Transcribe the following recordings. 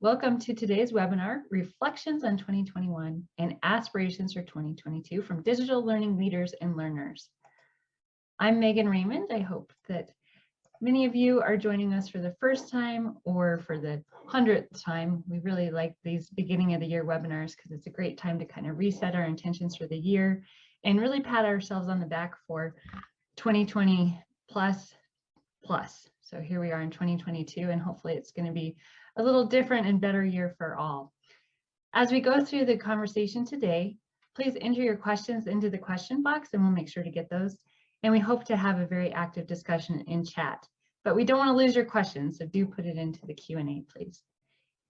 Welcome to today's webinar, Reflections on 2021 and Aspirations for 2022 from Digital Learning Leaders and Learners. I'm Megan Raymond. I hope that many of you are joining us for the first time or for the 100th time. We really like these beginning of the year webinars because it's a great time to kind of reset our intentions for the year and really pat ourselves on the back for 2020 plus. So here we are in 2022, and hopefully it's going to be a little different and better year for all. As we go through the conversation today, please enter your questions into the question box and we'll make sure to get those. And we hope to have a very active discussion in chat, but we don't want to lose your questions, so do put it into the Q&A, please.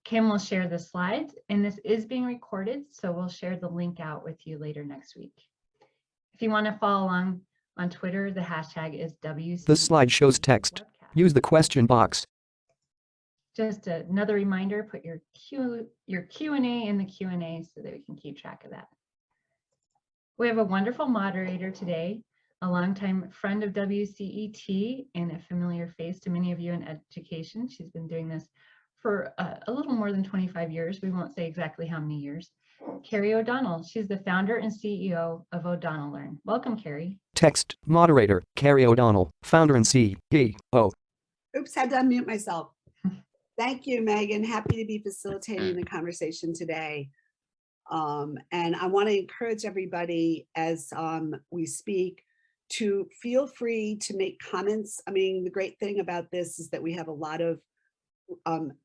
Kim will share the slides, and this is being recorded, so we'll share the link out with you later next week. If you want to follow along on Twitter, the hashtag is WC. The slide shows text. Use the question box. Just another reminder, put your Q&A in the Q&A so that we can keep track of that. We have a wonderful moderator today, a longtime friend of WCET and a familiar face to many of you in education. She's been doing this for a little more than 25 years. We won't say exactly how many years. Carrie O'Donnell. She's the founder and CEO of O'Donnell Learn. Welcome, Carrie. Text moderator, Carrie O'Donnell, founder and CEO. Oops, had to unmute myself. Thank you, Megan. Happy to be facilitating the conversation today. And I want to encourage everybody as we speak to feel free to make comments. I mean, the great thing about this is that we have a lot of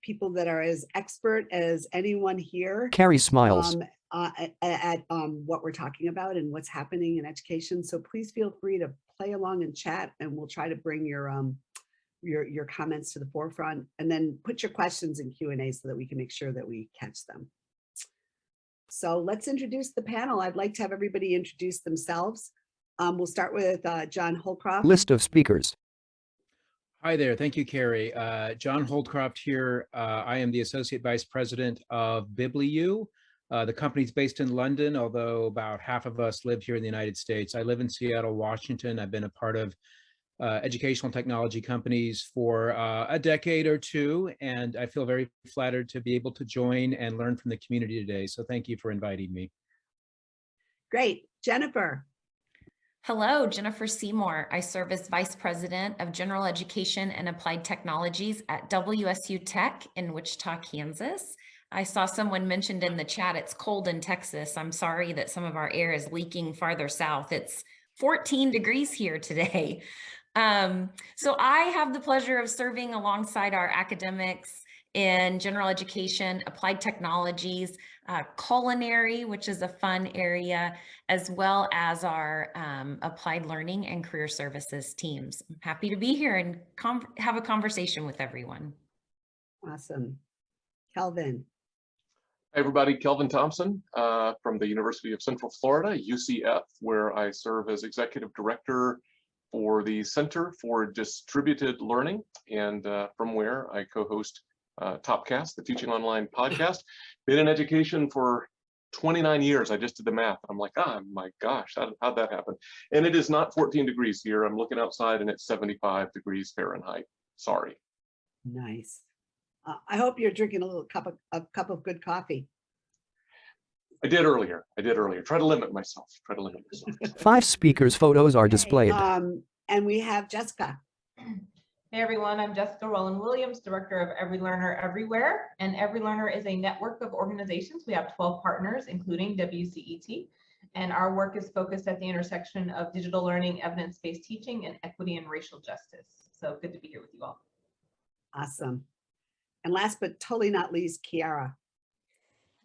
people that are as expert as anyone here. Carrie smiles. At what we're talking about and what's happening in education. So please feel free to play along and chat, and we'll try to bring your comments to the forefront, and then put your questions in Q&A so that we can make sure that we catch them. So let's introduce the panel. I'd like to have everybody introduce themselves. We'll start with John Holcroft. List of speakers. Hi there. Thank you, Carrie. John Holdcroft here. I am the Associate Vice President of BibliU. The company's based in London, although about half of us live here in the United States. I live in Seattle, Washington. I've been a part of educational technology companies for a decade or two, and I feel very flattered to be able to join and learn from the community today. So thank you for inviting me. Great. Jennifer. Hello, Jennifer Seymour. I serve as Vice President of General Education and Applied Technologies at WSU Tech in Wichita, Kansas. I saw someone mentioned in the chat it's cold in Texas. I'm sorry that some of our air is leaking farther south. It's 14 degrees here today. So I have the pleasure of serving alongside our academics in general education, applied technologies, culinary, which is a fun area, as well as our applied learning and career services teams. I'm happy to be here and have a conversation with everyone. Awesome. Kelvin. Hi, everybody. Kelvin Thompson from the University of Central Florida, UCF, where I serve as Executive Director for the Center for Distributed Learning, and from where I co-host Topcast, the Teaching Online podcast. Been in education for 29 years. I just did the math. I'm like, oh my gosh, how'd that happen? And it is not 14 degrees here. I'm looking outside and it's 75 degrees Fahrenheit. Sorry. Nice. I hope you're drinking a cup of good coffee. I did earlier. Try to limit myself. 5 speakers' photos are displayed. And we have Jessica. Hey everyone, I'm Jessica Rowland-Williams, Director of Every Learner Everywhere. And Every Learner is a network of organizations. We have 12 partners, including WCET. And our work is focused at the intersection of digital learning, evidence-based teaching, and equity and racial justice. So good to be here with you all. Awesome. And last but totally not least, Kiara.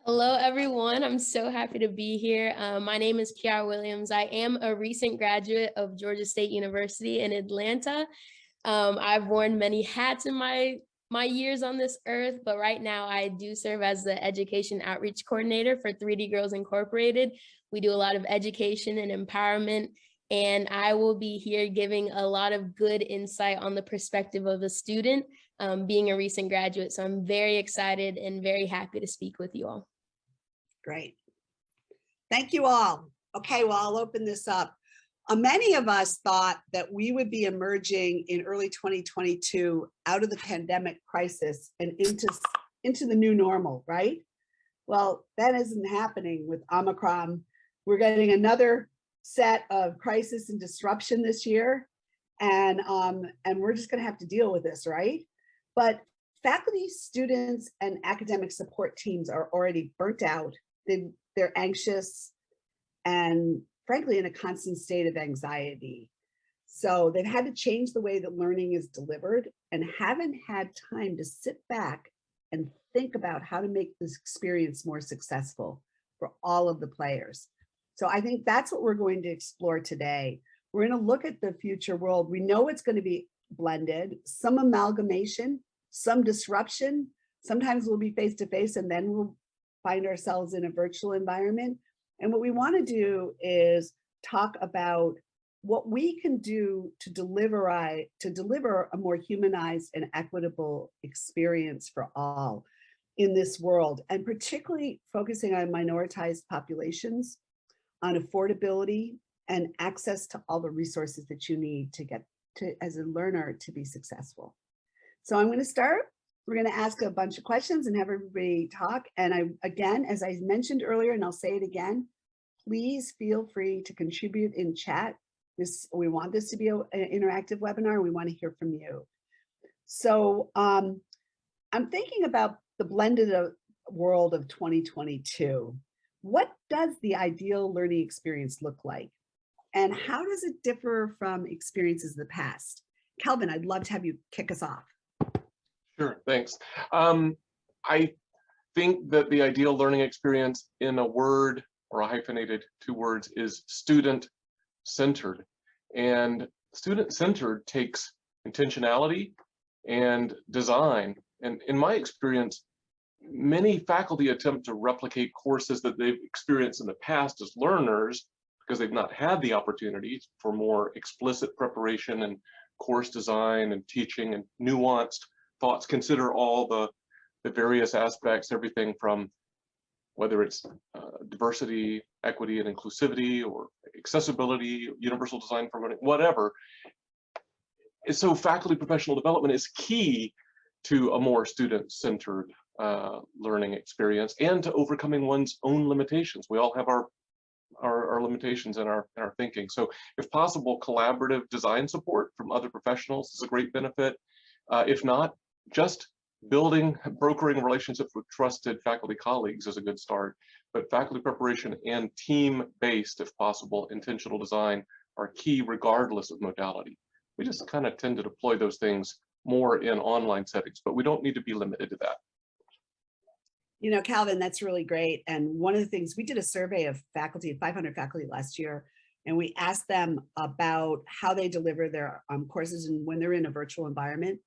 Hello, everyone. I'm so happy to be here. My name is Kiara Williams. I am a recent graduate of Georgia State University in Atlanta. I've worn many hats in my years on this earth, but right now I do serve as the Education Outreach Coordinator for 3D Girls Incorporated. We do a lot of education and empowerment, and I will be here giving a lot of good insight on the perspective of a student, being a recent graduate. So I'm very excited and very happy to speak with you all. Great. Thank you all. Okay, well, I'll open this up. Many of us thought that we would be emerging in early 2022 out of the pandemic crisis and into into the new normal, right? Well, that isn't happening with Omicron. We're getting another set of crisis and disruption this year. And we're just going to have to deal with this, right? But faculty, students, and academic support teams are already burnt out. They're anxious and frankly in a constant state of anxiety. So they've had to change the way that learning is delivered and haven't had time to sit back and think about how to make this experience more successful for all of the players. So I think that's what we're going to explore today. We're going to look at the future world. We know it's going to be blended, some amalgamation, some disruption. Sometimes we'll be face to face and then we'll find ourselves in a virtual environment. And what we want to do is talk about what we can do to deliver a more humanized and equitable experience for all in this world, and particularly focusing on minoritized populations, on affordability and access to all the resources that you need to get to as a learner to be successful. So I'm going to start. We're going to ask a bunch of questions and have everybody talk. And again, as I mentioned earlier, and I'll say it again, please feel free to contribute in chat. We want this to be an interactive webinar. We want to hear from you. So I'm thinking about the blended world of 2022. What does the ideal learning experience look like? And how does it differ from experiences of the past? Kelvin, I'd love to have you kick us off. Sure, thanks. I think that the ideal learning experience in a word or a hyphenated 2 words is student-centered. And student-centered takes intentionality and design. And in my experience, many faculty attempt to replicate courses that they've experienced in the past as learners because they've not had the opportunity for more explicit preparation and course design and teaching and nuanced thoughts. Consider all the various aspects, everything from whether it's diversity, equity, and inclusivity, or accessibility, universal design for learning, whatever. And so faculty professional development is key to a more student-centered learning experience and to overcoming one's own limitations. We all have our limitations in our thinking. So if possible, collaborative design support from other professionals is a great benefit. If not, just brokering relationships with trusted faculty colleagues is a good start. But faculty preparation and team-based, if possible, intentional design are key regardless of modality. We just kind of tend to deploy those things more in online settings, but we don't need to be limited to that. You know, Calvin, that's really great. And one of the things, we did a survey of faculty, 500 faculty last year, and we asked them about how they deliver their courses and when they're in a virtual environment.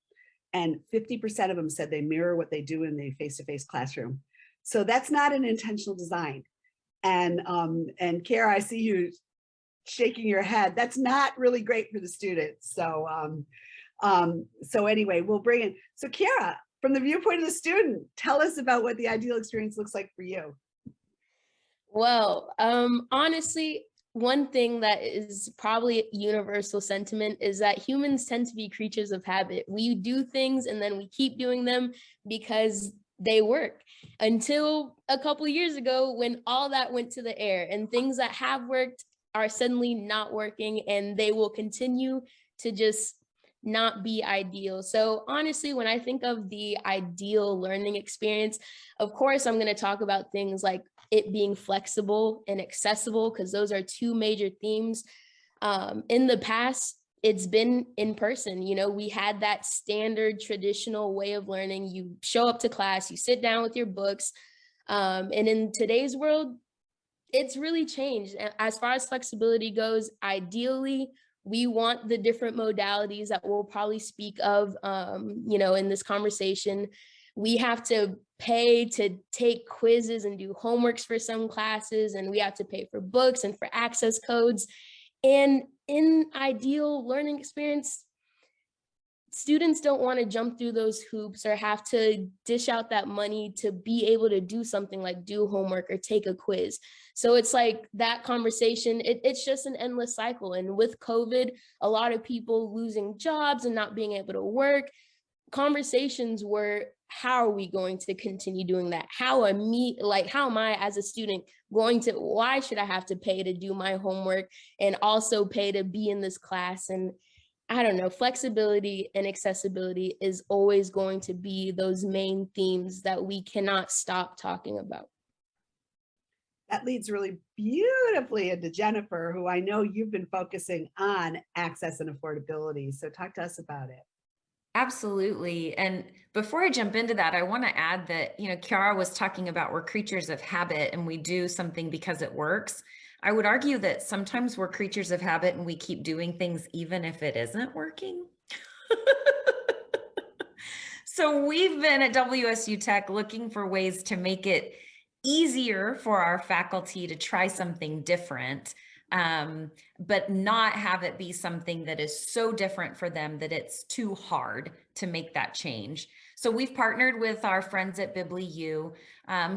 And 50% of them said they mirror what they do in the face-to-face classroom. So that's not an intentional design. And Kara, I see you shaking your head. That's not really great for the students. So, so anyway, we'll bring in. So Kara, from the viewpoint of the student, tell us about what the ideal experience looks like for you. Well, honestly, one thing that is probably universal sentiment is that humans tend to be creatures of habit. We do things and then we keep doing them because they work, until a couple of years ago when all that went to the air and things that have worked are suddenly not working, and they will continue to just not be ideal. So honestly, when I think of the ideal learning experience, of course, I'm going to talk about things like it being flexible and accessible, because those are 2 major themes. In the past, it's been in person. You know, we had that standard traditional way of learning. You show up to class, you sit down with your books. And in today's world, it's really changed. As far as flexibility goes, ideally, we want the different modalities that we'll probably speak of, you know, in this conversation. We have to pay to take quizzes and do homeworks for some classes, and we have to pay for books and for access codes. And in ideal learning experience, students don't want to jump through those hoops or have to dish out that money to be able to do something like do homework or take a quiz. So it's like that conversation, it's just an endless cycle. And with COVID, a lot of people losing jobs and not being able to work, conversations were, how are we going to continue doing that? How am I as a student why should I have to pay to do my homework and also pay to be in this class? And I don't know, flexibility and accessibility is always going to be those main themes that we cannot stop talking about. That leads really beautifully into Jennifer, who I know you've been focusing on access and affordability. So talk to us about it. Absolutely. And before I jump into that, I want to add that, Kiara was talking about we're creatures of habit and we do something because it works. I would argue that sometimes we're creatures of habit and we keep doing things even if it isn't working. So we've been at WSU Tech looking for ways to make it easier for our faculty to try something different, but not have it be something that is so different for them that it's too hard to make that change. So we've partnered with our friends at BibliU,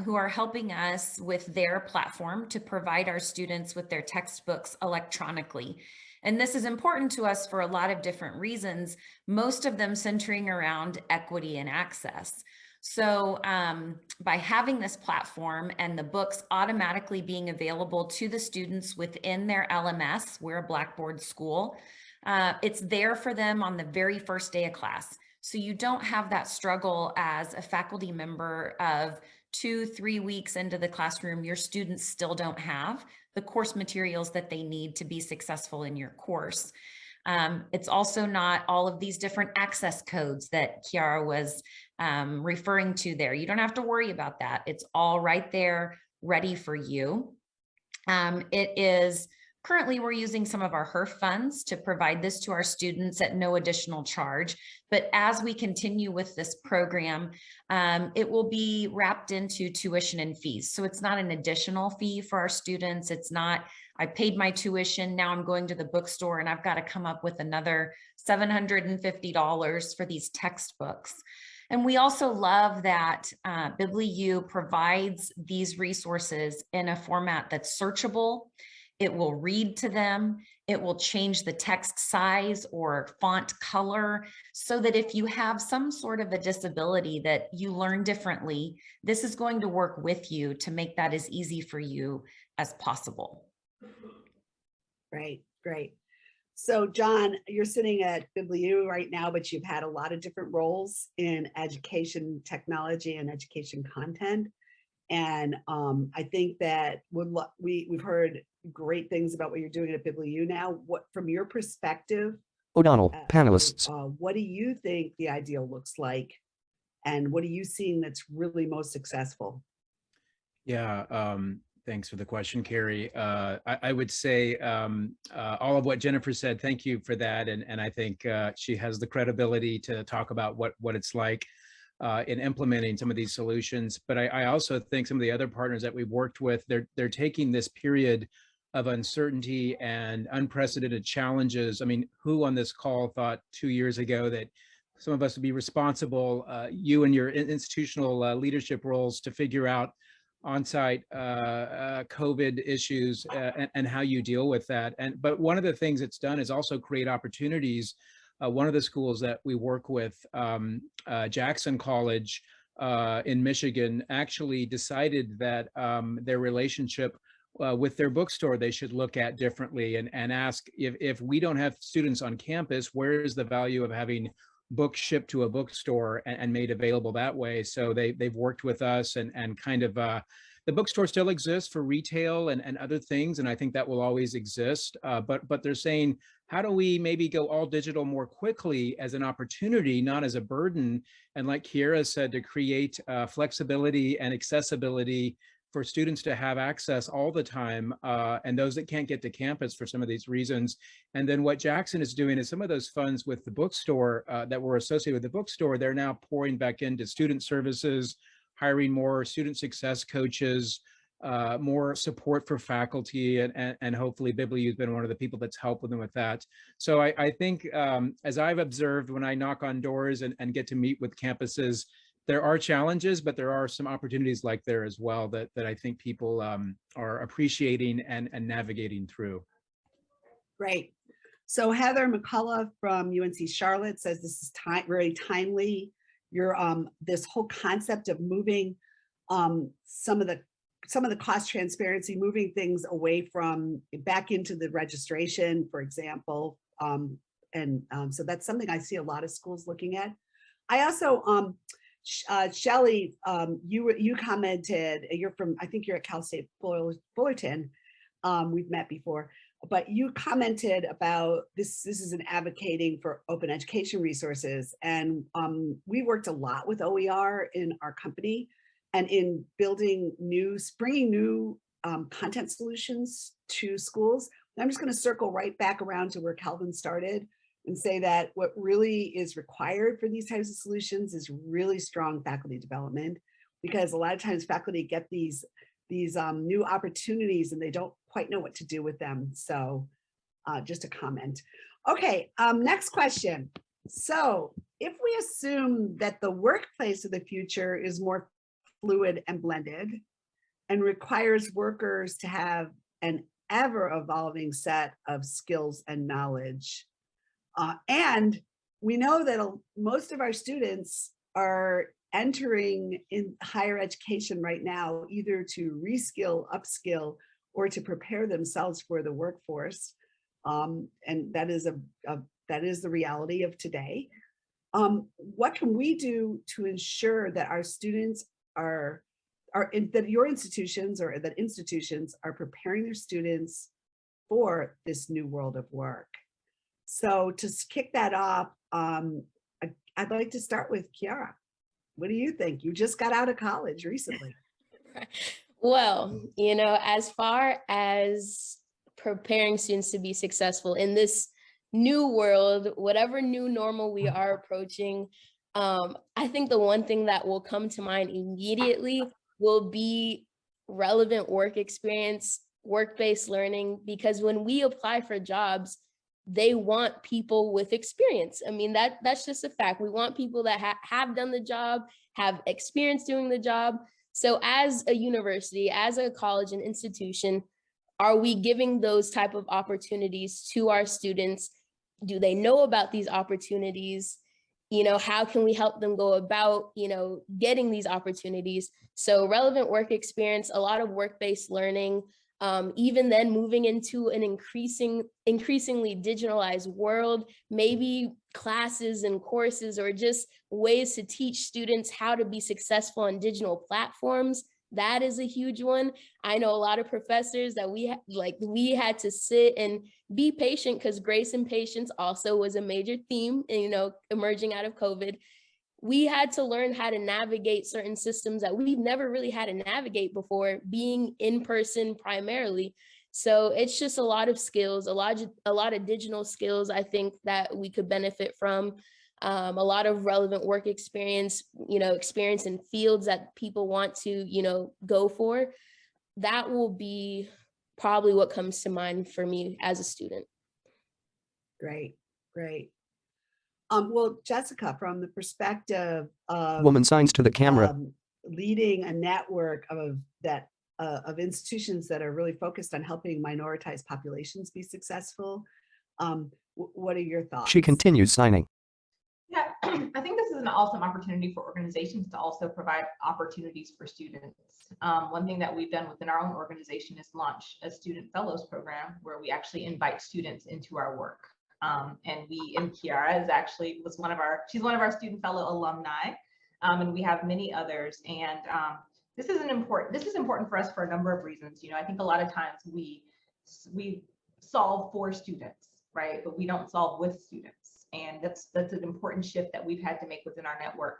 who are helping us with their platform to provide our students with their textbooks electronically. And this is important to us for a lot of different reasons, most of them centering around equity and access. So by having this platform and the books automatically being available to the students within their LMS, we're a Blackboard school, it's there for them on the very first day of class. So you don't have that struggle as a faculty member of 2-3 weeks into the classroom, your students still don't have the course materials that they need to be successful in your course. It's also not all of these different access codes that Kiara was referring to there. You don't have to worry about that. It's all right there, ready for you. Currently, we're using some of our HERF funds to provide this to our students at no additional charge. But as we continue with this program, it will be wrapped into tuition and fees. So it's not an additional fee for our students. It's not, I paid my tuition, now I'm going to the bookstore and I've got to come up with another $750 for these textbooks. And we also love that BibliU provides these resources in a format that's searchable. It will read to them. It will change the text size or font color so that if you have some sort of a disability that you learn differently, this is going to work with you to make that as easy for you as possible. Great, great. So John, you're sitting at BibliU right now, but you've had a lot of different roles in education technology and education content. And I think that we've heard great things about what you're doing at BibliU now. What, from your perspective, O'Donnell, panelists. what do you think the ideal looks like? And what are you seeing that's really most successful? Yeah, thanks for the question, Carrie. I would say all of what Jennifer said, thank you for that. And I think she has the credibility to talk about what it's like in implementing some of these solutions. But I also think some of the other partners that we've worked with, they're taking this period of uncertainty and unprecedented challenges. I mean, who on this call thought 2 years ago that some of us would be responsible, you and your institutional leadership roles, to figure out on-site COVID issues and how you deal with that. But one of the things it's done is also create opportunities. One of the schools that we work with, Jackson College in Michigan, actually decided that their relationship with their bookstore they should look at differently and ask, if we don't have students on campus, where is the value of having books shipped to a bookstore and made available that way? So they've worked with us and kind of the bookstore still exists for retail and other things, and I think that will always exist. But they're saying, how do we maybe go all digital more quickly as an opportunity, not as a burden? And like Kiara said, to create flexibility and accessibility for students to have access all the time, and those that can't get to campus for some of these reasons. And then what Jackson is doing is some of those funds with the bookstore that were associated with the bookstore, they're now pouring back into student services, hiring more student success coaches, more support for faculty, and hopefully BibliU has been one of the people that's helped them with that. So I think as I've observed when I knock on doors and get to meet with campuses, there are challenges, but there are some opportunities like there as well that I think people are appreciating and navigating through. Great. So Heather McCullough from UNC Charlotte says this is very timely. Your this whole concept of moving some of the cost transparency, moving things away from back into the registration, for example. So that's something I see a lot of schools looking at. I also, Shelley, you commented, I think you're at Cal State Fullerton. We've met before, but you commented about this is an advocating for open education resources. And we worked a lot with OER in our company and in bringing new content solutions to schools. I'm just going to circle right back around to where Calvin started and say that what really is required for these types of solutions is really strong faculty development, because a lot of times faculty get these new opportunities and they don't quite know what to do with them. So just a comment. Okay, next question. So if we assume that the workplace of the future is more fluid and blended and requires workers to have an ever evolving set of skills and knowledge, and we know that most of our students are entering in higher education right now, either to reskill, upskill, or to prepare themselves for the workforce. And that is the reality of today. What can we do to ensure that our students that your institutions or that institutions are preparing their students for this new world of work? So to kick that off, I'd like to start with Kiara. What do you think? You just got out of college recently. Well, as far as preparing students to be successful in this new world, whatever new normal we are approaching, I think the one thing that will come to mind immediately will be relevant work experience, work-based learning, because when we apply for jobs, they want people with experience. I mean, that's just a fact. We want people that have done the job, have experience doing the job. So as a university, as a college and institution, are we giving those type of opportunities to our students? Do they know about these opportunities? How can we help them go about, getting these opportunities? So relevant work experience, a lot of work-based learning, even then moving into an increasingly digitalized world, maybe classes and courses or just ways to teach students how to be successful on digital platforms. That is a huge one. I know a lot of professors that we had to sit and be patient, because grace and patience also was a major theme, emerging out of COVID. We had to learn how to navigate certain systems that we've never really had to navigate before, being in person primarily. So it's just a lot of skills, a lot of digital skills, I think, that we could benefit from. A lot of relevant work experience, experience in fields that people want to, go for. That will be probably what comes to mind for me as a student. Great. Well, Jessica, from the perspective of Woman signs to the camera. Leading a network of institutions that are really focused on helping minoritized populations be successful, what are your thoughts? She continues signing. Yeah, I think this is an awesome opportunity for organizations to also provide opportunities for students. One thing that we've done within our own organization is launch a student fellows program where we actually invite students into our work. And Kiara she's one of our student fellow alumni, and we have many others. And this is important for us for a number of reasons. I think a lot of times we solve for students, right? But we don't solve with students. And that's an important shift that we've had to make within our network.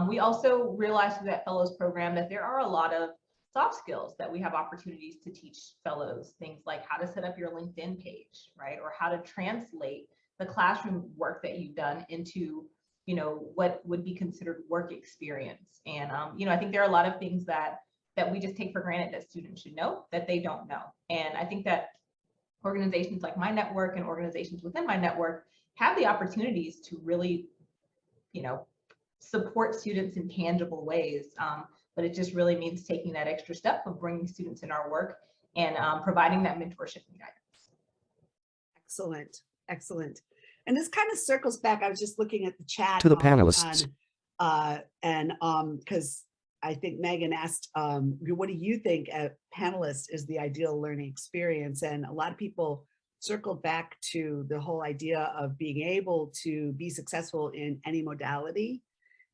We also realized through that fellows program that there are a lot of soft skills that we have opportunities to teach fellows, things like how to set up your LinkedIn page, right? Or how to translate the classroom work that you've done into, what would be considered work experience. And, I think there are a lot of things that we just take for granted that students should know that they don't know. And I think that organizations like my network and organizations within my network have the opportunities to really, support students in tangible ways. But it just really means taking that extra step of bringing students in our work and providing that mentorship and guidance. Excellent. Excellent. And this kind of circles back. I was just looking at the chat To the panelists. because I think Megan asked, what do you think a panelist is the ideal learning experience? And a lot of people circled back to the whole idea of being able to be successful in any modality.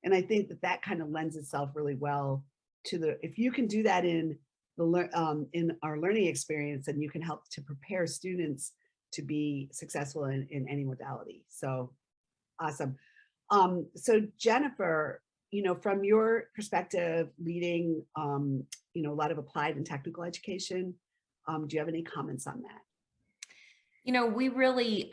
And I think that that kind of lends itself really well to if you can do that in our learning experience, then you can help to prepare students to be successful in any modality. So awesome. So Jennifer, from your perspective, leading, a lot of applied and technical education, do you have any comments on that? We really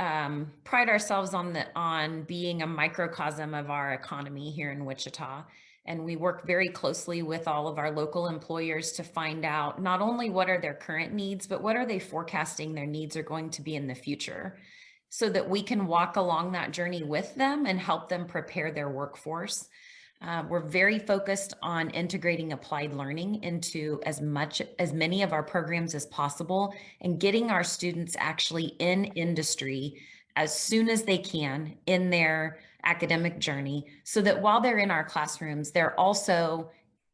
pride ourselves on being a microcosm of our economy here in Wichita. And we work very closely with all of our local employers to find out not only what are their current needs, but what are they forecasting their needs are going to be in the future, so that we can walk along that journey with them and help them prepare their workforce. We're very focused on integrating applied learning into as many of our programs as possible, and getting our students actually in industry as soon as they can in their academic journey, so that while they're in our classrooms, they're also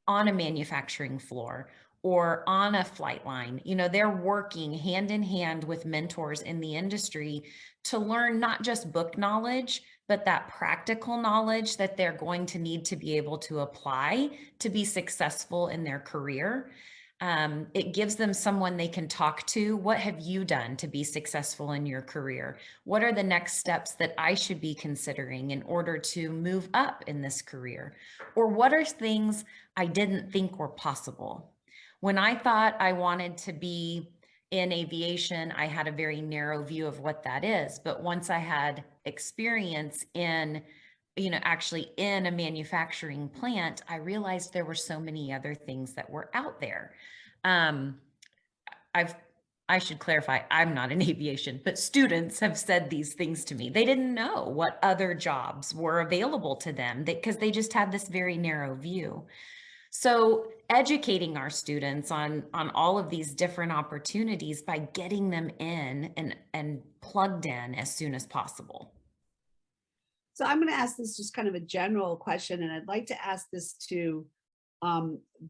on a manufacturing floor or on a flight line. They're working hand in hand with mentors in the industry to learn not just book knowledge, but that practical knowledge that they're going to need to be able to apply to be successful in their career. It gives them someone they can talk to. What have you done to be successful in your career? What are the next steps that I should be considering in order to move up in this career? Or what are things I didn't think were possible? When I thought I wanted to be in aviation, I had a very narrow view of what that is. But once I had experience in, actually in a manufacturing plant, I realized there were so many other things that were out there. I should clarify, I'm not in aviation, but students have said these things to me. They didn't know what other jobs were available to them because they just had this very narrow view. So educating our students on all of these different opportunities by getting them in and plugged in as soon as possible. So I'm going to ask this just kind of a general question, and I'd like to ask this to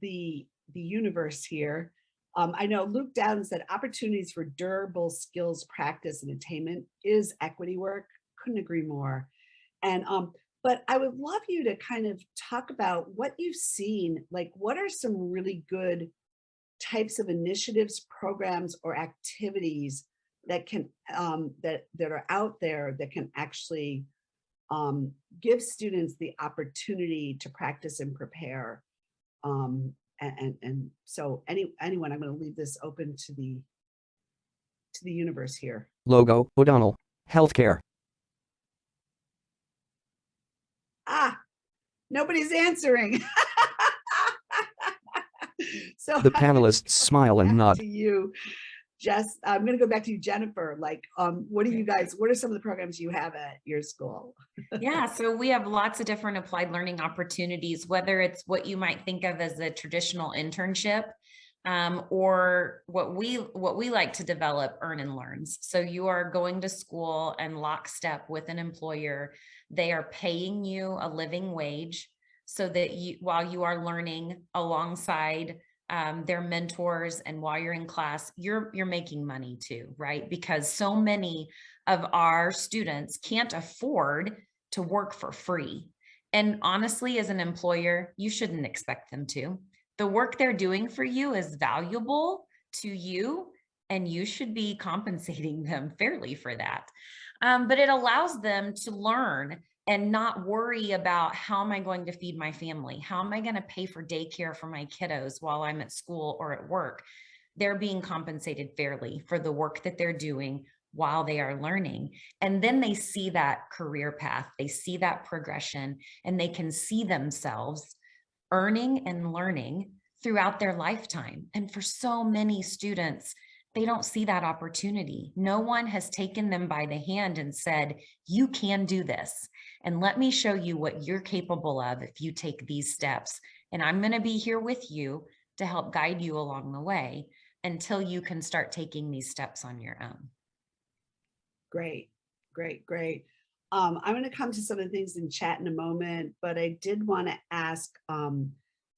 the universe here. I know Luke Dowden said opportunities for durable skills practice and attainment is equity work. Couldn't agree more. And but I would love you to kind of talk about what you've seen, like what are some really good types of initiatives, programs, or activities that can that are out there that can actually give students the opportunity to practice and prepare. And so anyone, I'm going to leave this open to the universe here. Logo, O'Donnell, healthcare. Ah, nobody's answering. So The panelists smile and nod. To you, Jess, I'm going to go back to you, Jennifer. Like, what are some of the programs you have at your school? Yeah, so we have lots of different applied learning opportunities, whether it's what you might think of as a traditional internship, or what we like to develop, earn and learns. So you are going to school and lockstep with an employer. They are paying you a living wage so that while you are learning alongside their mentors, and while you're in class, you're making money too, right? Because so many of our students can't afford to work for free. And honestly, as an employer, you shouldn't expect them to. The work they're doing for you is valuable to you, and you should be compensating them fairly for that. But it allows them to learn and not worry about, how am I going to feed my family? How am I going to pay for daycare for my kiddos while I'm at school or at work? They're being compensated fairly for the work that they're doing while they are learning. And then they see that career path, they see that progression, and they can see themselves earning and learning throughout their lifetime. And for so many students, they don't see that opportunity. No one has taken them by the hand and said, you can do this. And let me show you what you're capable of if you take these steps. And I'm going to be here with you to help guide you along the way until you can start taking these steps on your own. Great. Great, great. I'm going to come to some of the things in chat in a moment, but I did want to ask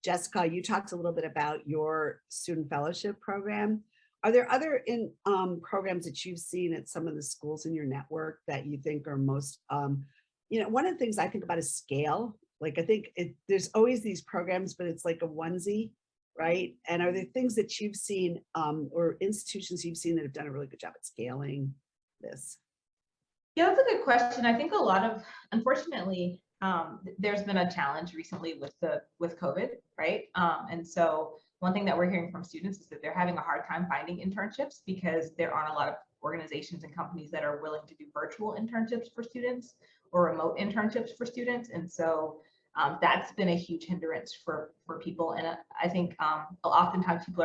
Jessica, you talked a little bit about your student fellowship program. Are there other programs that you've seen at some of the schools in your network that you think are most, one of the things I think about is scale. Like I think there's always these programs, but it's like a onesie, right? And are there things that you've seen or institutions you've seen that have done a really good job at scaling this? Yeah, that's a good question. I think a lot of, unfortunately, there's been a challenge recently with COVID, right? And so one thing that we're hearing from students is that they're having a hard time finding internships because there aren't a lot of organizations and companies that are willing to do virtual internships for students or remote internships for students. And so that's been a huge hindrance for people. And I think oftentimes people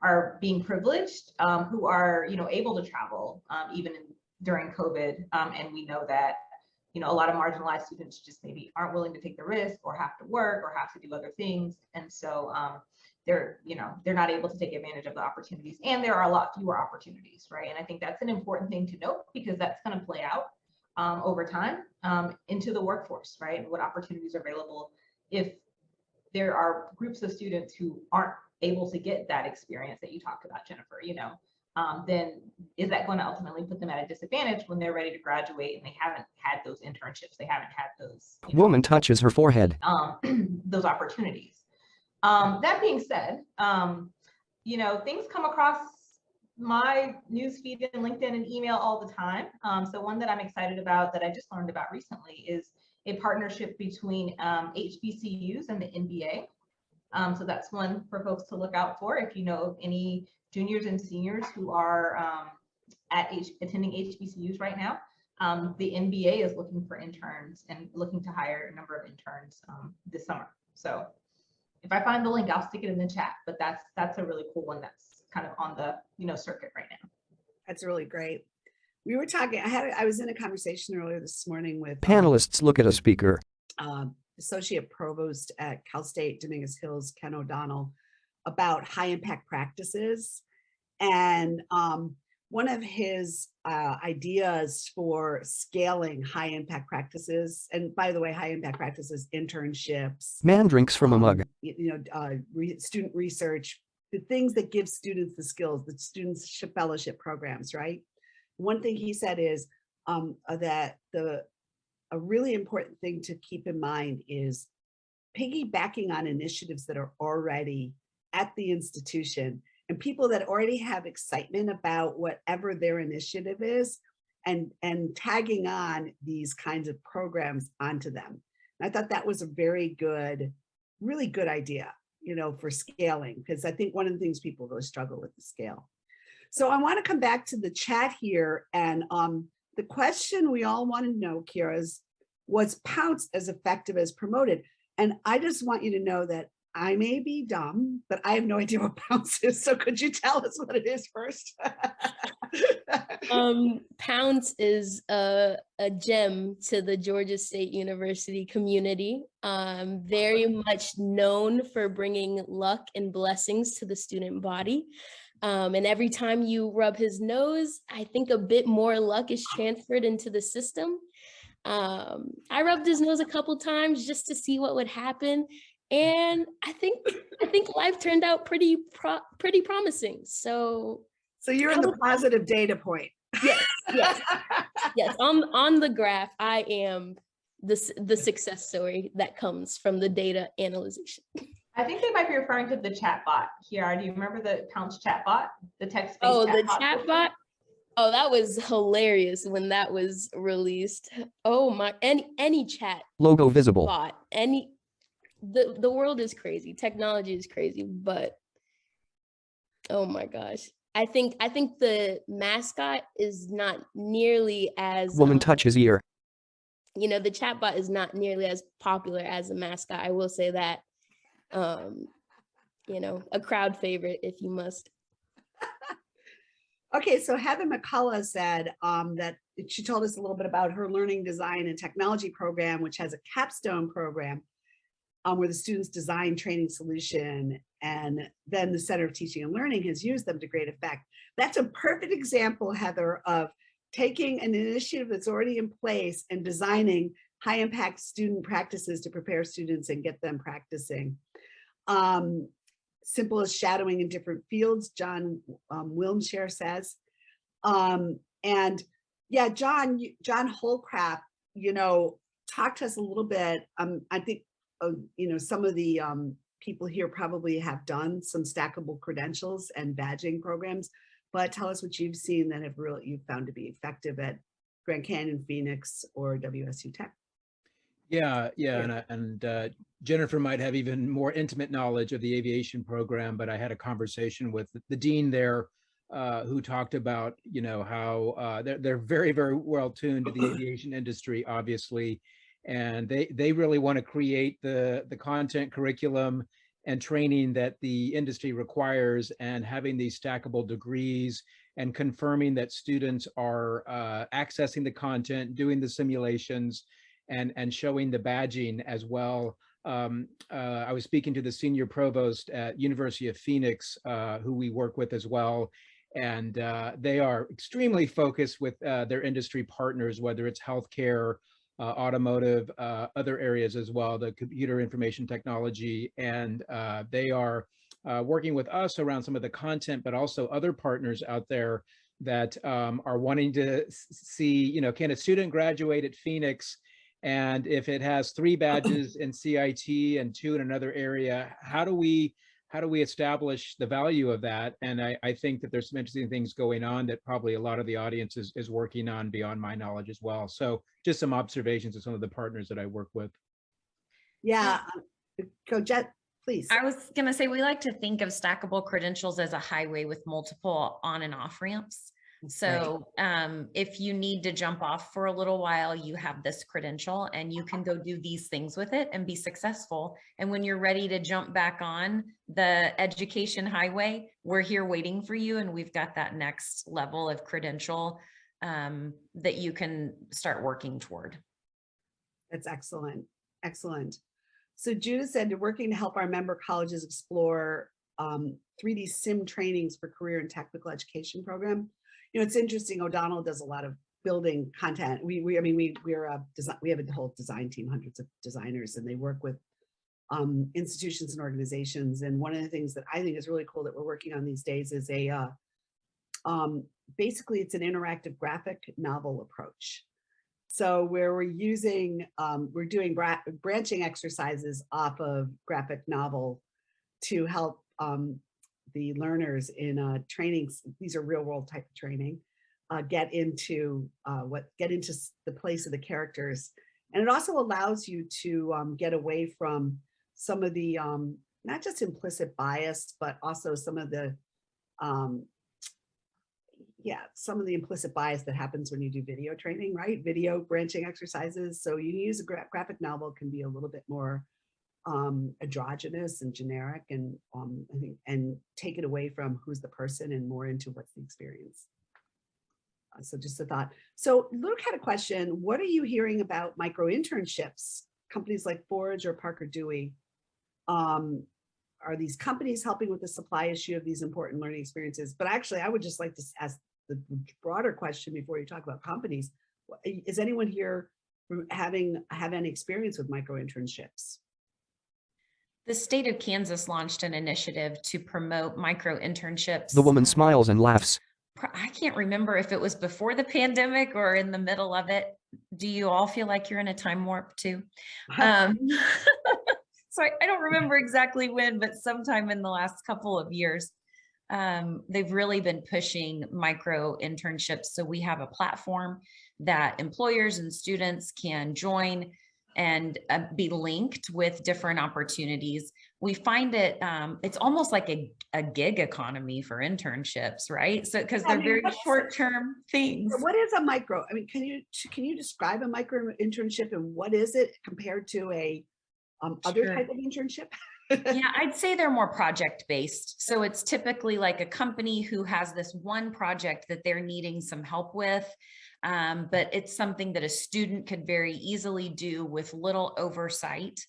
are being privileged who are, able to travel even during COVID. And we know that, a lot of marginalized students just maybe aren't willing to take the risk or have to work or have to do other things. And so they're not able to take advantage of the opportunities, and there are a lot fewer opportunities, right? And I think that's an important thing to note because that's going to play out over time into the workforce, right? What opportunities are available if there are groups of students who aren't able to get that experience that you talked about, Jennifer, then is that going to ultimately put them at a disadvantage when they're ready to graduate and they haven't had those internships, they haven't had those Woman touches her forehead. those opportunities. That being said, things come across my newsfeed and LinkedIn and email all the time. So one that I'm excited about that I just learned about recently is a partnership between HBCUs and the NBA. So that's one for folks to look out for if you know of any juniors and seniors who are attending HBCUs right now. The NBA is looking for interns and looking to hire a number of interns this summer. So if I find the link, I'll stick it in the chat, but that's a really cool one that's kind of on the circuit right now. That's really great. We were talking, I was in a conversation earlier this morning with Panelists look at a speaker. Associate Provost at Cal State Dominguez Hills, Ken O'Donnell, about high impact practices. And one of his ideas for scaling high impact practices, and by the way, high impact practices, internships. Man drinks from a mug. Student research, the things that give students the skills, the students fellowship programs, right? One thing he said is that a really important thing to keep in mind is piggybacking on initiatives that are already at the institution and people that already have excitement about whatever their initiative is and tagging on these kinds of programs onto them. And I thought that was a very good, really good idea, for scaling, because I think one of the things people really struggle with is scale. So I want to come back to the chat here, and the question we all want to know, Kira, is, was Pounce as effective as promoted? And I just want you to know that I may be dumb, but I have no idea what Pounce is. So could you tell us what it is first? Pounce is a gem to the Georgia State University community. Very much known for bringing luck and blessings to the student body. And every time you rub his nose, I think a bit more luck is transferred into the system. I rubbed his nose a couple times just to see what would happen. And I think life turned out pretty promising. So you're in the positive data point. Yes. On the graph, I am the success story that comes from the data analyzation. I think they might be referring to the chatbot. Kiara, do you remember the Pounce chatbot, the text-based chatbot? Oh, the chatbot. Oh, that was hilarious when that was released. Oh my, any chat Logo visible. bot, the world is crazy. Technology is crazy, but oh my gosh. I think the mascot is not nearly as Woman touches ear. the chatbot is not nearly as popular as a mascot. I will say that. A crowd favorite, if you must. Okay, so Heather McCullough said that she told us a little bit about her learning design and technology program, which has a capstone program where the students design training solution, and then the Center of Teaching and Learning has used them to great effect. That's a perfect example, Heather, of taking an initiative that's already in place and designing high impact student practices to prepare students and get them practicing. Simple as shadowing in different fields, John Wilmshire says. And yeah, John Holcraft, talk to us a little bit. I think, some of the people here probably have done some stackable credentials and badging programs, but tell us what you've seen that you've found to be effective at Grand Canyon, Phoenix, or WSU Tech. Yeah, and Jennifer might have even more intimate knowledge of the aviation program, but I had a conversation with the dean there who talked about, how they're very, very well tuned to the aviation industry, obviously, and they really want to create the content, curriculum, and training that the industry requires, and having these stackable degrees and confirming that students are accessing the content, doing the simulations, and showing the badging as well. I was speaking to the senior provost at University of Phoenix, who we work with as well, and they are extremely focused with their industry partners, whether it's healthcare, automotive, other areas as well, the computer information technology, and they are working with us around some of the content, but also other partners out there that are wanting to see, can a student graduate at Phoenix, and if it has 3 badges in CIT and 2 in another area, how do we establish the value of that? And I think that there's some interesting things going on that probably a lot of the audience is working on beyond my knowledge as well. So just some observations of some of the partners that I work with. Yeah, go Jet, please. I was going to say, we like to think of stackable credentials as a highway with multiple on and off ramps. So if you need to jump off for a little while, you have this credential and you can go do these things with it and be successful. And when you're ready to jump back on the education highway, we're here waiting for you. And we've got that next level of credential that you can start working toward. That's excellent. Excellent. So Judith said, we're working to help our member colleges explore 3D sim trainings for career and technical education program. It's interesting. O'Donnell does a lot of building content. We have a whole design team, hundreds of designers, and they work with institutions and organizations. And one of the things that I think is really cool that we're working on these days is basically it's an interactive graphic novel approach. So where we're doing branching exercises off of graphic novel to help the learners in trainings. These are real world type of training, get into the place of the characters. And it also allows you to get away from some of the, not just implicit bias, but also some of the implicit bias that happens when you do video training, right? Video branching exercises. So you use a graphic novel can be a little bit more androgynous and generic, and I think, and take it away from who's the person and more into what's the experience. So just a thought. So Luke had a question. What are you hearing about micro internships? Companies like Forge or Parker Dewey, are these companies helping with the supply issue of these important learning experiences? But actually, I would just like to ask the broader question before you talk about companies. Is anyone here have any experience with micro internships? The state of Kansas launched an initiative to promote micro internships. The woman smiles and laughs. I can't remember if it was before the pandemic or in the middle of it. Do you all feel like you're in a time warp too? So I don't remember exactly when, but sometime in the last couple of years, they've really been pushing micro internships. So we have a platform that employers and students can join and be linked with different opportunities. We find it, it's almost like a gig economy for internships, right? So, because they're very short-term things. What is a micro? I mean, can you describe a micro internship and what is it compared to a other type of internship? Yeah, I'd say they're more project-based. So it's typically like a company who has this one project that they're needing some help with. But it's something that a student could very easily do with little oversight.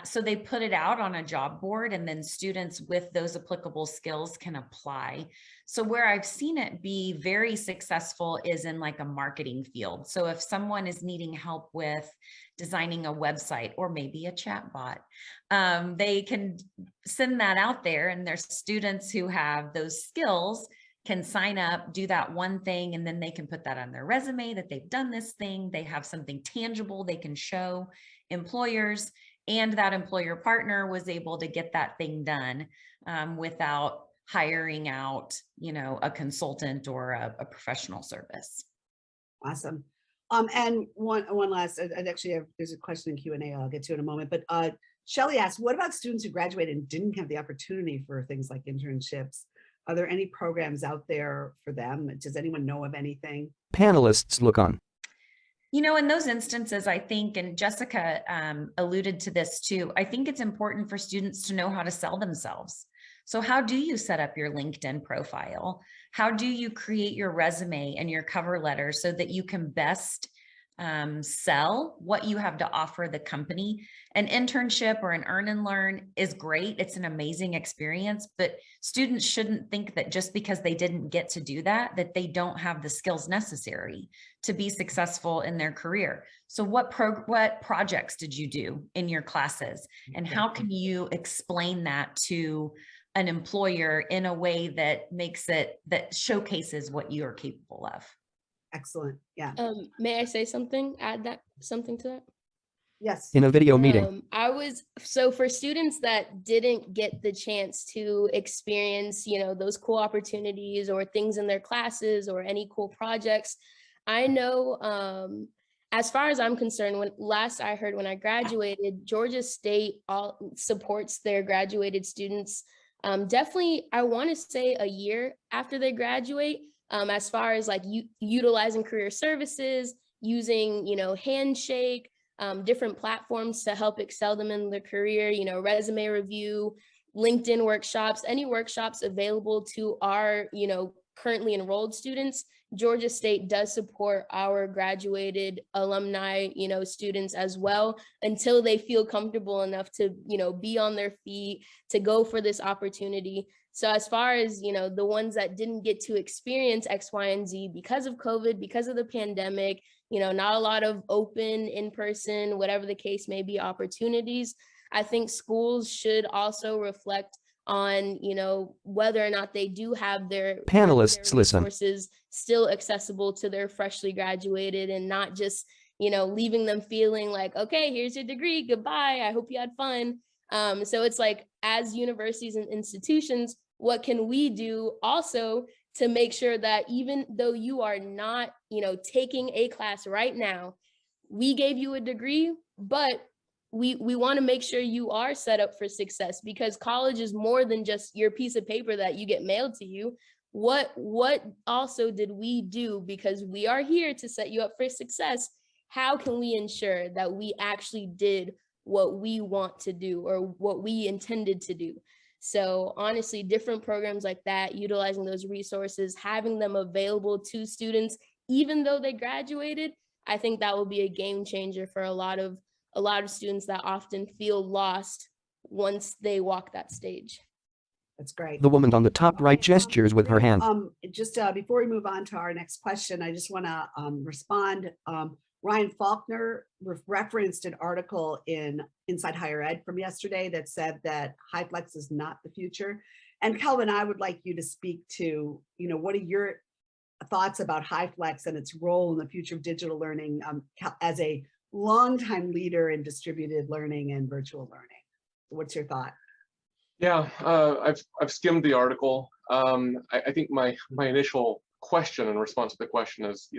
So they put it out on a job board, and then students with those applicable skills can apply. So where I've seen it be very successful is in like a marketing field. So if someone is needing help with designing a website or maybe a chat bot, they can send that out there, and there's students who have those skills can sign up, do that one thing, and then they can put that on their resume that they've done this thing. They have something tangible they can show employers, and that employer partner was able to get that thing done without hiring out, a consultant or a professional service. Awesome. And one last, there's a question in Q&A I'll get to in a moment, but Shelley asked, what about students who graduated and didn't have the opportunity for things like internships? Are there any programs out there for them? Does anyone know of anything? Panelists look on. In those instances, I think, and Jessica alluded to this too, I think it's important for students to know how to sell themselves. So how do you set up your LinkedIn profile? How do you create your resume and your cover letter so that you can best sell what you have to offer the company? An internship or an earn and learn is great. It's an amazing experience, but students shouldn't think that just because they didn't get to do that, that they don't have the skills necessary to be successful in their career. So what projects did you do in your classes? And how can you explain that to an employer in a way that that showcases what you are capable of? Excellent. Yeah. May I say something? Add something to that? Yes. In a video meeting. So for students that didn't get the chance to experience, those cool opportunities or things in their classes or any cool projects, I know, as far as I'm concerned, when last I heard when I graduated, Georgia State supports their graduated students. Definitely, I want to say a year after they graduate, as far as like utilizing career services, using, Handshake, different platforms to help excel them in their career, resume review, LinkedIn workshops, any workshops available to our, currently enrolled students. Georgia State does support our graduated alumni, students as well, until they feel comfortable enough to, be on their feet, to go for this opportunity. So as far as, the ones that didn't get to experience X, Y, and Z because of COVID, because of the pandemic, not a lot of open, in-person, whatever the case may be, opportunities, I think schools should also reflect on, whether or not they do have their Panelists listen. Resources still accessible to their freshly graduated, and not just, leaving them feeling like, okay, here's your degree, goodbye, I hope you had fun. So it's like, as universities and institutions, what can we do also to make sure that even though you are not, taking a class right now, we gave you a degree, but we want to make sure you are set up for success, because college is more than just your piece of paper that you get mailed to you. What also did we do, because we are here to set you up for success? How can we ensure that we actually did what we want to do or what we intended to do? So honestly, different programs like that, utilizing those resources, having them available to students, even though they graduated, I think that will be a game changer for a lot of students that often feel lost once they walk that stage. That's great. The woman on the top right gestures with her hand. Just before we move on to our next question, I just want to respond. Ryan Faulkner referenced an article in Inside Higher Ed from yesterday that said that HighFlex is not the future. And Kelvin, I would like you to speak to, what are your thoughts about HighFlex and its role in the future of digital learning as a longtime leader in distributed learning and virtual learning? What's your thought? Yeah, I've skimmed the article. I think my initial question in response to the question is,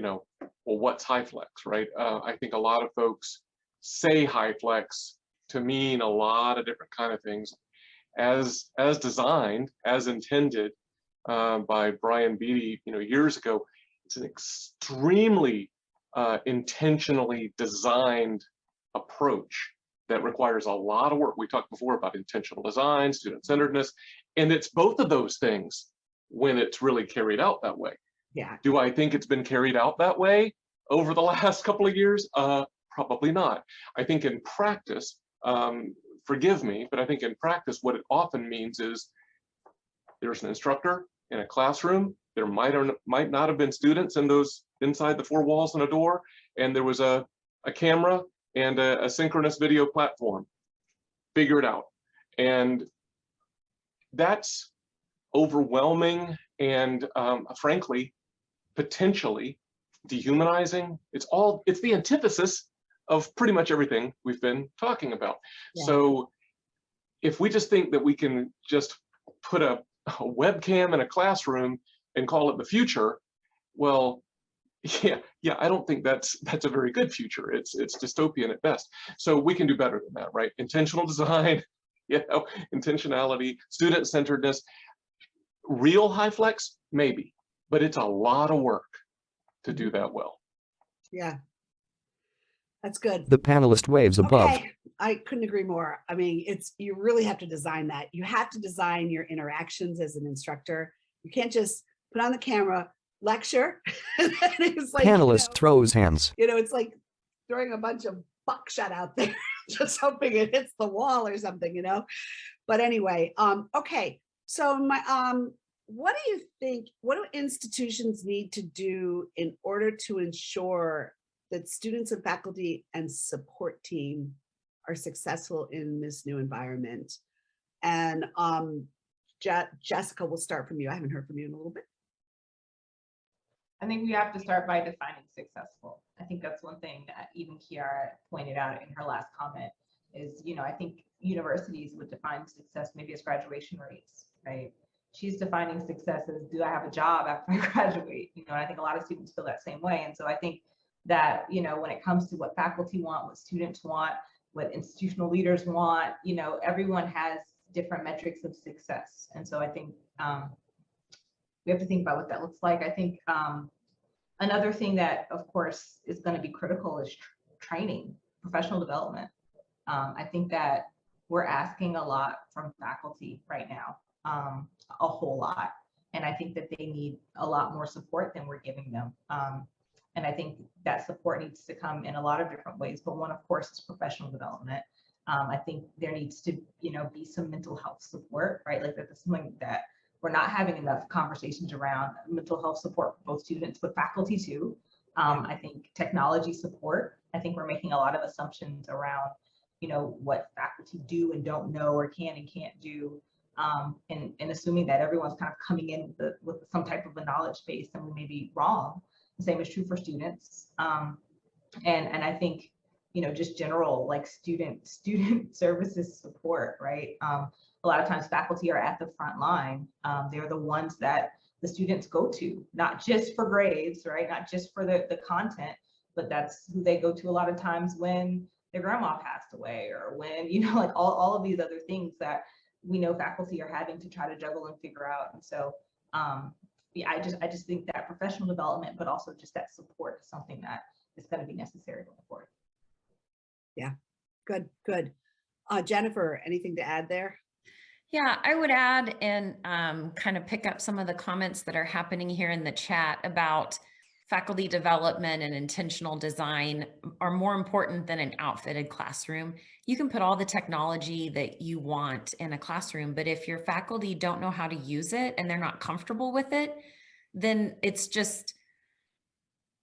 well, what's HighFlex, right? I think a lot of folks say HighFlex to mean a lot of different kind of things. As designed, as intended by Brian Beatty, years ago, it's an extremely intentionally designed approach that requires a lot of work. We talked before about intentional design, student-centeredness, and it's both of those things when it's really carried out that way. Yeah. Do I think it's been carried out that way over the last couple of years? Probably not. I think in practice, forgive me, but I think in practice, what it often means is there's an instructor in a classroom. There might or might not have been students in those inside the four walls and a door, and there was a camera and a synchronous video platform. Figure it out. And that's overwhelming and frankly, potentially dehumanizing. It's the antithesis of pretty much everything we've been talking about. Yeah. So if we just think that we can just put a webcam in a classroom and call it the future, well, yeah, I don't think that's a very good future. It's dystopian at best. So we can do better than that, right? Intentional design, intentionality, student-centeredness, real high flex, maybe, but it's a lot of work to do that well. Yeah, that's good. The panelist waves above. Okay, I couldn't agree more. I mean, you really have to design that. You have to design your interactions as an instructor. You can't just put on the camera, lecture. It's like, Panelist throws hands. it's like throwing a bunch of buckshot out there, just hoping it hits the wall or something, But anyway, okay. So what do you think, what do institutions need to do in order to ensure that students and faculty and support team are successful in this new environment? And Jessica, we'll start from you. I haven't heard from you in a little bit. I think we have to start by defining successful. I think that's one thing that even Kiara pointed out in her last comment is, I think universities would define success maybe as graduation rates, right? She's defining success as, do I have a job after I graduate? And I think a lot of students feel that same way. And so I think that, when it comes to what faculty want, what students want, what institutional leaders want, everyone has different metrics of success. And so I think we have to think about what that looks like. I think another thing that, of course, is going to be critical is training, professional development. I think that we're asking a lot from faculty right now, a whole lot. And I think that they need a lot more support than we're giving them. And I think that support needs to come in a lot of different ways. But one, of course, is professional development. I think there needs to, be some mental health support, right? Like that's something that we're not having enough conversations around mental health support for both students, but faculty too. I think technology support. I think we're making a lot of assumptions around, what faculty do and don't know or can and can't do. And assuming that everyone's kind of coming in with some type of a knowledge base, and we may be wrong. The same is true for students. And I think, just general like student services support, right? A lot of times faculty are at the front line. They're the ones that the students go to, not just for grades, right? Not just for the content, but that's who they go to a lot of times when their grandma passed away, or when, like all of these other things that we know faculty are having to try to juggle and figure out. And so, yeah, I just think that professional development, but also just that support is something that is going to be necessary going forward. Yeah, good. Jennifer, anything to add there? Yeah, I would add and kind of pick up some of the comments that are happening here in the chat about faculty development and intentional design are more important than an outfitted classroom. You can put all the technology that you want in a classroom, but if your faculty don't know how to use it and they're not comfortable with it, then it's just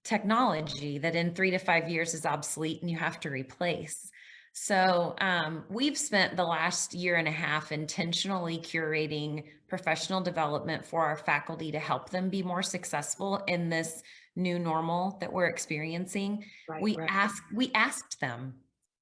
technology that in 3 to 5 years is obsolete and you have to replace. So we've spent the last 1.5 years intentionally curating professional development for our faculty to help them be more successful in this new normal that we're experiencing. Right, we right. asked them,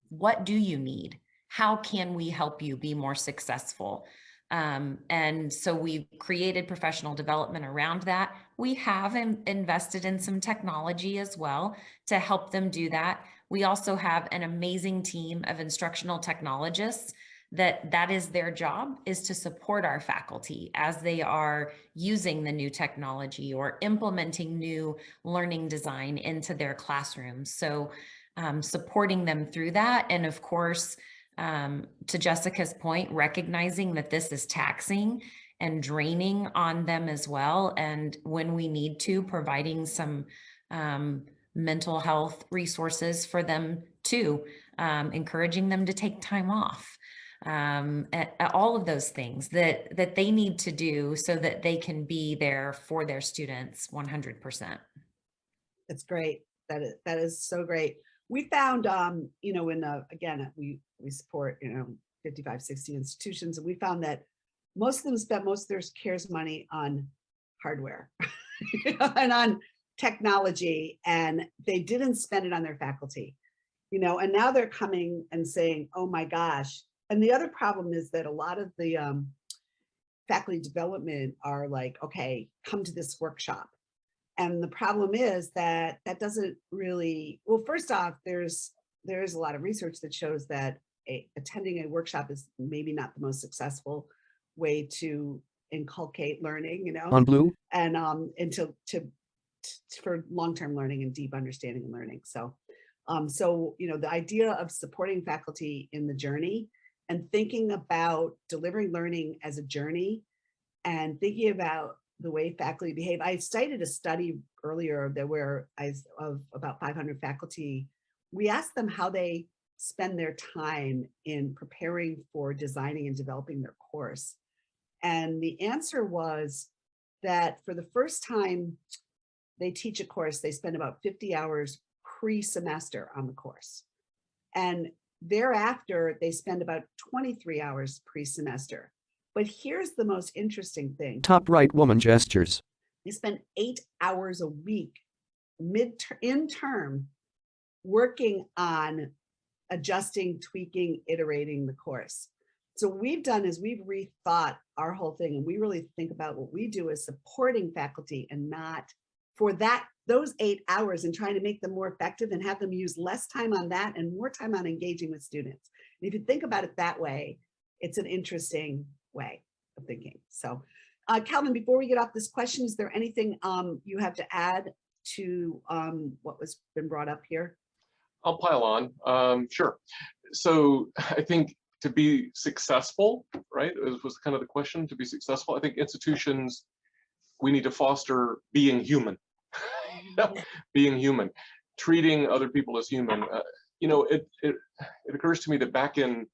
what do you need? How can we help you be more successful? And so we've created professional development around that. We have invested in some technology as well to help them do that. We also have an amazing team of instructional technologists that is their job, is to support our faculty as they are using the new technology or implementing new learning design into their classrooms. So supporting them through that. And of course, to Jessica's point, recognizing that this is taxing and draining on them as well. And when we need to, providing some mental health resources for them too, encouraging them to take time off. all of those things that they need to do so that they can be there for their students 100%. That's great. That is so great. We found, you know, again, we support, you know, 55, 60 institutions, and we found that most of them spent most of their CARES money on hardware and on technology, and they didn't spend it on their faculty, you know, and now they're coming and saying, oh my gosh. And the other problem is that a lot of the faculty development are like, okay, come to this workshop. And the problem is that that doesn't really, well, first off, there is a lot of research that shows that attending a workshop is maybe not the most successful way to inculcate learning, you know, On blue, and for long-term learning and deep understanding and learning. So, you know, the idea of supporting faculty in the journey and thinking about delivering learning as a journey and thinking about the way faculty behave. I cited a study earlier of about 500 faculty. We asked them how they spend their time in preparing for designing and developing their course. And the answer was that for the first time they teach a course, they spend about 50 hours pre-semester on the course. And thereafter, they spend about 23 hours pre-semester. But here's the most interesting thing. top right woman gestures. They spend 8 hours a week in term working on adjusting, tweaking, iterating the course. So what we've done is we've rethought our whole thing, and we really think about what we do as supporting faculty and not for those 8 hours and trying to make them more effective and have them use less time on that and more time on engaging with students. And if you think about it that way, it's an interesting way of thinking. So Calvin, before we get off this question, is there anything you have to add to what was been brought up here? I'll pile on. Sure. So I think to be successful, right, was kind of the question, to be successful, I think institutions, we need to foster being human, being human, treating other people as human. You know, it occurs to me that back in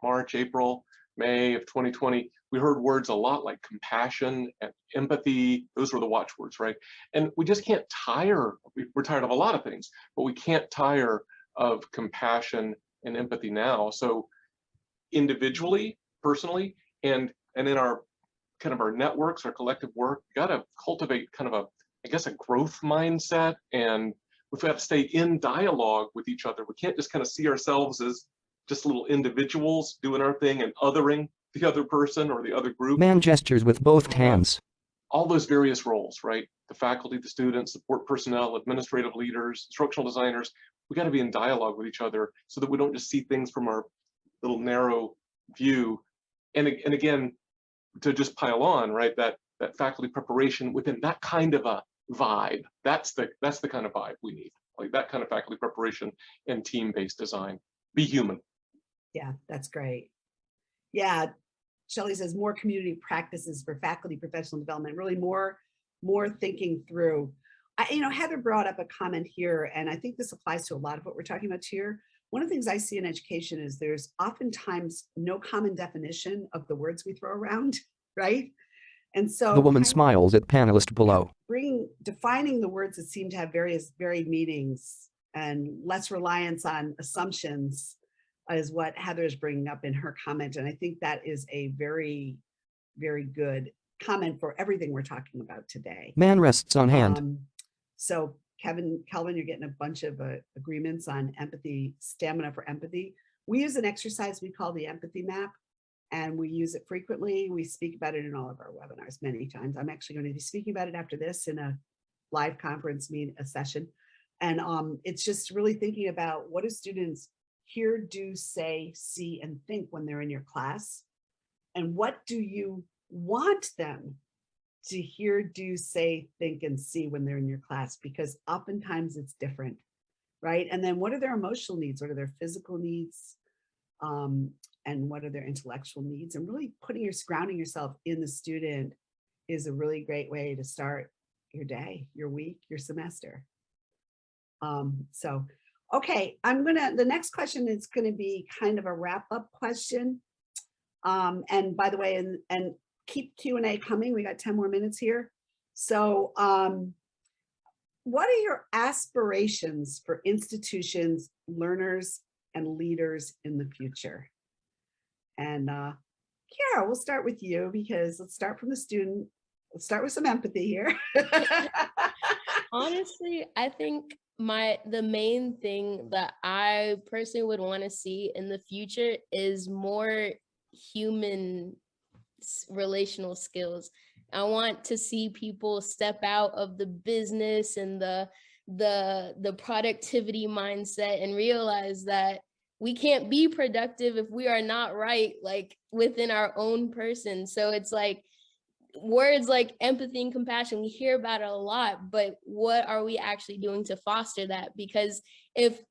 March, April, May of 2020, we heard words a lot like compassion and empathy. Those were the watchwords, right? And we just can't tire. We're tired of a lot of things, but we can't tire of compassion and empathy now. So individually, personally, and in our kind of our networks, our collective work, we got to cultivate kind of I guess a growth mindset, and we've got to stay in dialogue with each other. We can't just kind of see ourselves as just little individuals doing our thing and othering the other person or the other group. Man gestures with both hands. All those various roles, right? The faculty, the students, support personnel, administrative leaders, instructional designers. We got to be in dialogue with each other so that we don't just see things from our little narrow view. And again, to just pile on, right? That faculty preparation within that kind of a vibe. That's the kind of vibe we need. Like that kind of faculty preparation and team-based design. Be human. Yeah, that's great. Yeah, Shelley says more community practices for faculty professional development, really more thinking through. You know, Heather brought up a comment here, and I think this applies to a lot of what we're talking about here. One of the things I see in education is there's oftentimes no common definition of the words we throw around, right? And so The woman smiles at panelist below. Defining the words that seem to have varied meanings and less reliance on assumptions is what Heather is bringing up in her comment. And I think that is a very, very good comment for everything we're talking about today. Man rests on hand. So Calvin, you're getting a bunch of agreements on empathy, stamina for empathy. We use an exercise we call the empathy map, and we use it frequently. We speak about it in all of our webinars many times. I'm actually going to be speaking about it after this in a live conference session. And it's just really thinking about what do students hear, do, say, see, and think when they're in your class? And what do you want them to hear, do, say, think, and see when they're in your class? Because oftentimes it's different, right? And then what are their emotional needs? What are their physical needs? And what are their intellectual needs? And really grounding yourself in the student is a really great way to start your day, your week, your semester. Okay, the next question is gonna be kind of a wrap-up question. And by the way, and keep Q&A coming. We got 10 more minutes here. So what are your aspirations for institutions, learners, and leaders in the future? And Kiara, we'll start with you because let's start from the student. Let's start with some empathy here. Honestly, I think the main thing that I personally would want to see in the future is more human relational skills. I want to see people step out of the business and the productivity mindset and realize that we can't be productive if we are not right, like within our own person. So it's like words like empathy and compassion, we hear about it a lot, but what are we actually doing to foster that? Because if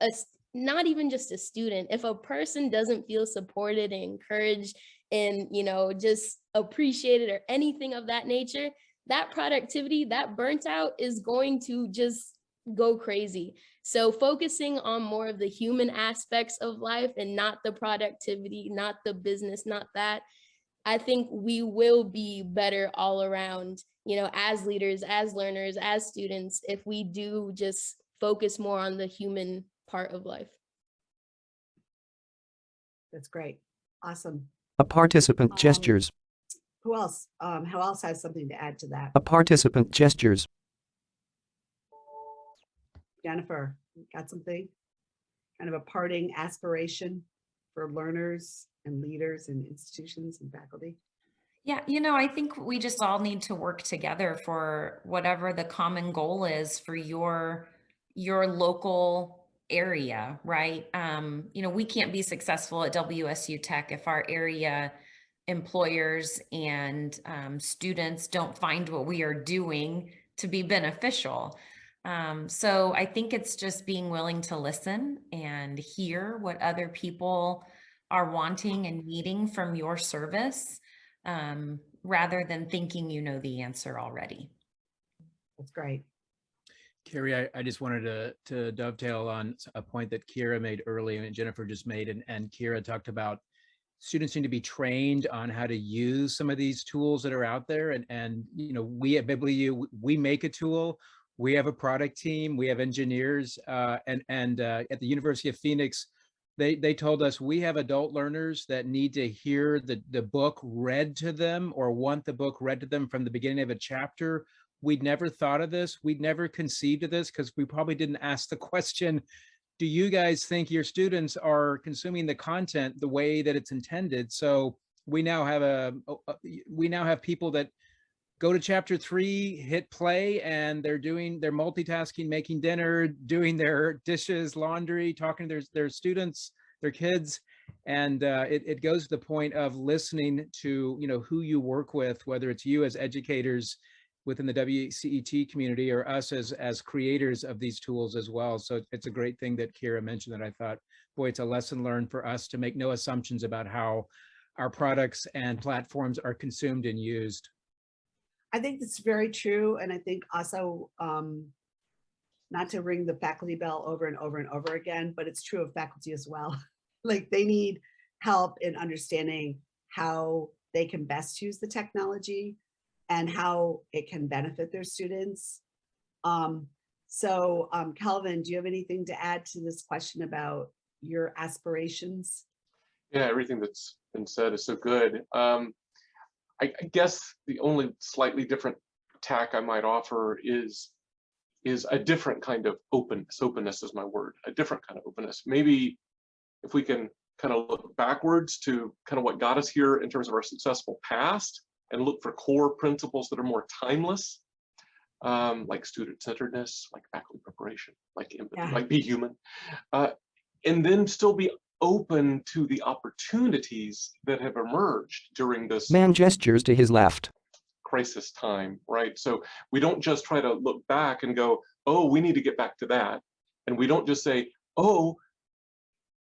not even just a student, if a person doesn't feel supported and encouraged and, you know, just appreciated or anything of that nature, that productivity, that burnt out is going to just go crazy. So focusing on more of the human aspects of life and not the productivity, not the business, not that, I think we will be better all around, you know, as leaders, as learners, as students, if we do just focus more on the human part of life. That's great. Awesome. A participant gestures. Who else? Who else has something to add to that? A participant gestures. Jennifer, got something? Kind of a parting aspiration for learners and leaders and institutions and faculty? Yeah, you know, I think we just all need to work together for whatever the common goal is for your local area, right? You know, we can't be successful at WSU Tech if our area employers and students don't find what we are doing to be beneficial. So I think it's just being willing to listen and hear what other people are wanting and needing from your service, rather than thinking you know the answer already. That's great. Carrie, I just wanted to dovetail on a point that Kira made earlier and Jennifer just made, and Kira talked about students need to be trained on how to use some of these tools that are out there. And you know, we at BibliU, we make a tool. We have a product team. We have engineers, and at the University of Phoenix, they told us we have adult learners that need to hear the book read to them or want the book read to them from the beginning of a chapter. We'd never thought of this. We'd never conceived of this because we probably didn't ask the question, do you guys think your students are consuming the content the way that it's intended? So we now have people that go to chapter 3, hit play, and they're multitasking, making dinner, doing their dishes, laundry, talking to their students, their kids. And it goes to the point of listening to, you know, who you work with, whether it's you as educators within the WCET community or us as creators of these tools as well. So it's a great thing that Kira mentioned that I thought, boy, it's a lesson learned for us to make no assumptions about how our products and platforms are consumed and used. I think that's very true. And I think also, not to ring the faculty bell over and over and over again, but it's true of faculty as well. Like they need help in understanding how they can best use the technology and how it can benefit their students. Calvin, do you have anything to add to this question about your aspirations? Yeah, everything that's been said is so good. I guess the only slightly different tack I might offer is a different kind of openness. Openness is my word, a different kind of openness. Maybe if we can kind of look backwards to kind of what got us here in terms of our successful past and look for core principles that are more timeless, like student-centeredness, like faculty preparation, like empathy, like be human, and then still be open to the opportunities that have emerged during this Man gestures to his left. crisis time, right? So we don't just try to look back and go, oh, we need to get back to that. And we don't just say, oh,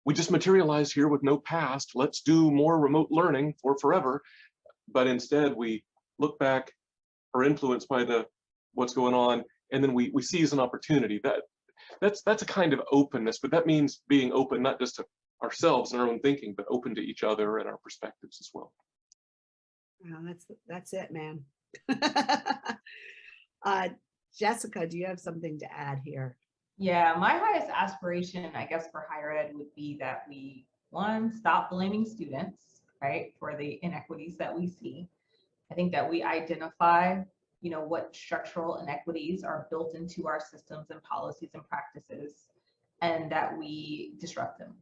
we just materialized here with no past. Let's do more remote learning for forever. But instead we look back, are influenced by what's going on, and then we seize an opportunity. That's a kind of openness, but that means being open not just to ourselves and our own thinking, but open to each other and our perspectives as well. Wow, that's it, man. Jessica, do you have something to add here? Yeah, my highest aspiration, I guess, for higher ed would be that we, one, stop blaming students, right, for the inequities that we see. I think that we identify, what structural inequities are built into our systems and policies and practices, and that we disrupt them.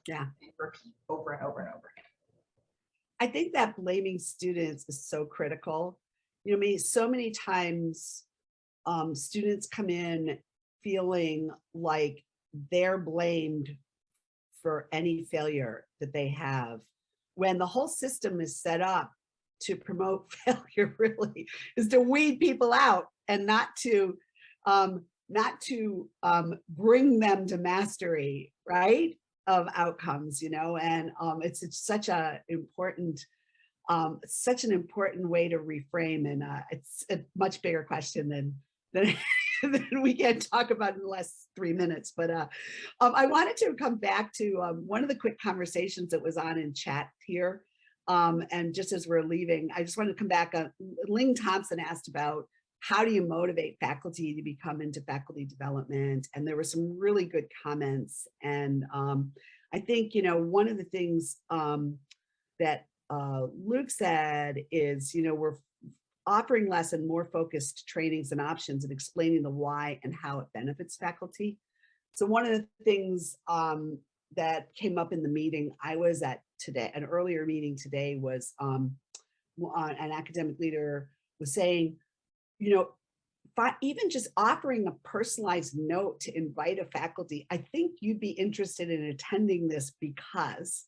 Yeah. And repeat over and over and over again. I think that blaming students is so critical. So many times students come in feeling like they're blamed for any failure that they have, when the whole system is set up to promote failure, really, is to weed people out and not to bring them to mastery, right, of outcomes, and it's such an important way to reframe, and it's a much bigger question than we can talk about in the last 3 minutes. But I wanted to come back to one of the quick conversations that was on in chat here. And just as we're leaving, I just wanted to come back. Ling Thompson asked about how do you motivate faculty to become into faculty development? And there were some really good comments. And I think, one of the things that Luke said is, we're offering less and more focused trainings and options and explaining the why and how it benefits faculty. So one of the things that came up in the meeting I was at today, an earlier meeting today, was an academic leader was saying, even just offering a personalized note to invite a faculty, I think you'd be interested in attending this because,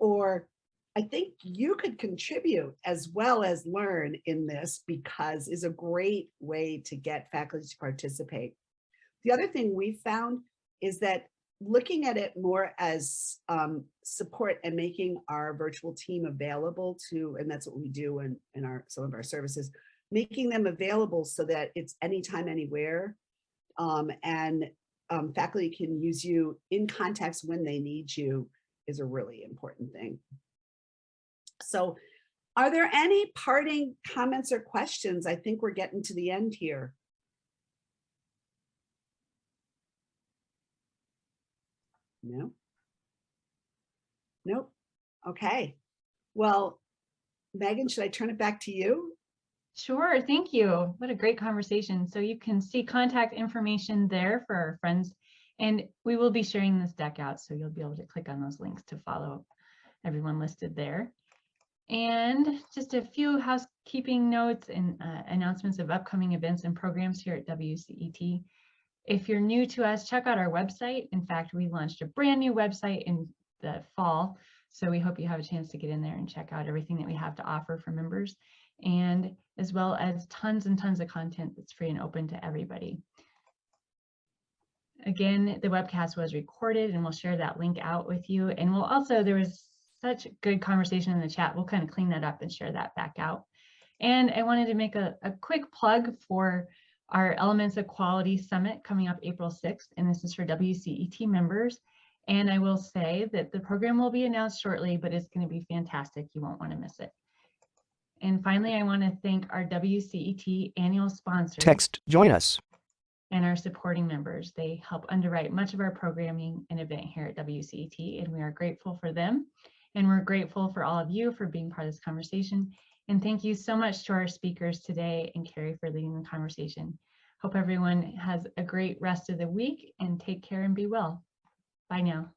or I think you could contribute as well as learn in this because, is a great way to get faculty to participate. The other thing we found is that looking at it more as support and making our virtual team available to, and that's what we do in some of our services, making them available so that it's anytime, anywhere, and faculty can use you in context when they need you, is a really important thing. So are there any parting comments or questions? I think we're getting to the end here. No? Nope. Okay. Well, Megan, should I turn it back to you? Sure, thank you. What a great conversation. So you can see contact information there for our friends, and we will be sharing this deck out, so you'll be able to click on those links to follow everyone listed there. And just a few housekeeping notes and announcements of upcoming events and programs here at WCET. If you're new to us, check out our website. In fact, we launched a brand new website in the fall, so we hope you have a chance to get in there and check out everything that we have to offer for members, and as well as tons and tons of content that's free and open to everybody. Again, the webcast was recorded, and we'll share that link out with you. And we'll also, there was such good conversation in the chat. We'll kind of clean that up and share that back out. And I wanted to make a quick plug for our Elements of Quality Summit coming up April 6th, and this is for WCET members. And I will say that the program will be announced shortly, but it's going to be fantastic. You won't want to miss it. And finally, I want to thank our WCET annual sponsors. Text, join us. And our supporting members. They help underwrite much of our programming and event here at WCET, and we are grateful for them. And we're grateful for all of you for being part of this conversation. And thank you so much to our speakers today and Carrie for leading the conversation. Hope everyone has a great rest of the week, and take care and be well. Bye now.